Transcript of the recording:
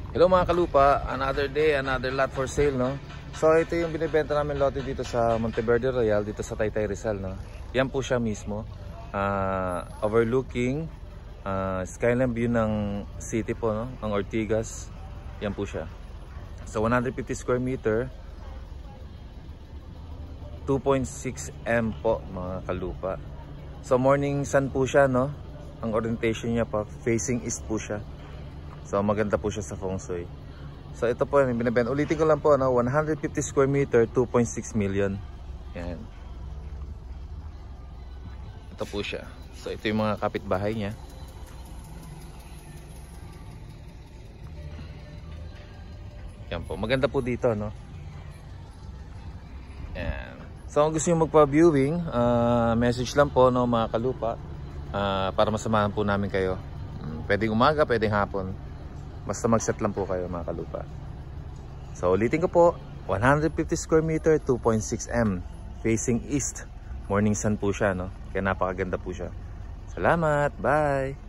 Hello mga kalupa, another day, another lot for sale, no? So ito yung binibenta namin lote dito sa Monteverde Royal, dito sa Taytay Rizal, no? Yan po siya mismo, overlooking skyline view ng city po, no? Ang Ortigas. Yan po siya. So 150 square meter, 2.6 M po mga kalupa. So morning sun po siya, no? Ang orientation niya pa facing east po siya. So maganda po siya sa feng shui. So ito po yung binibenta. Ulitin ko lang po, no? 150 square meter, 2.6 million. Yan. Ito po siya. So ito yung mga kapitbahay niya. Yan po. Maganda po dito, no? Yan. So kung gusto nyo magpa-viewing, message lang po, no, mga kalupa, para masamahan po namin kayo. Pwedeng umaga, pwedeng hapon. Basta mag-set lang po kayo mga kalupa. So ulitin ko po, 150 square meter, 2.6 M. Facing east. Morning sun po siya, no? Kaya napakaganda po siya. Salamat, bye!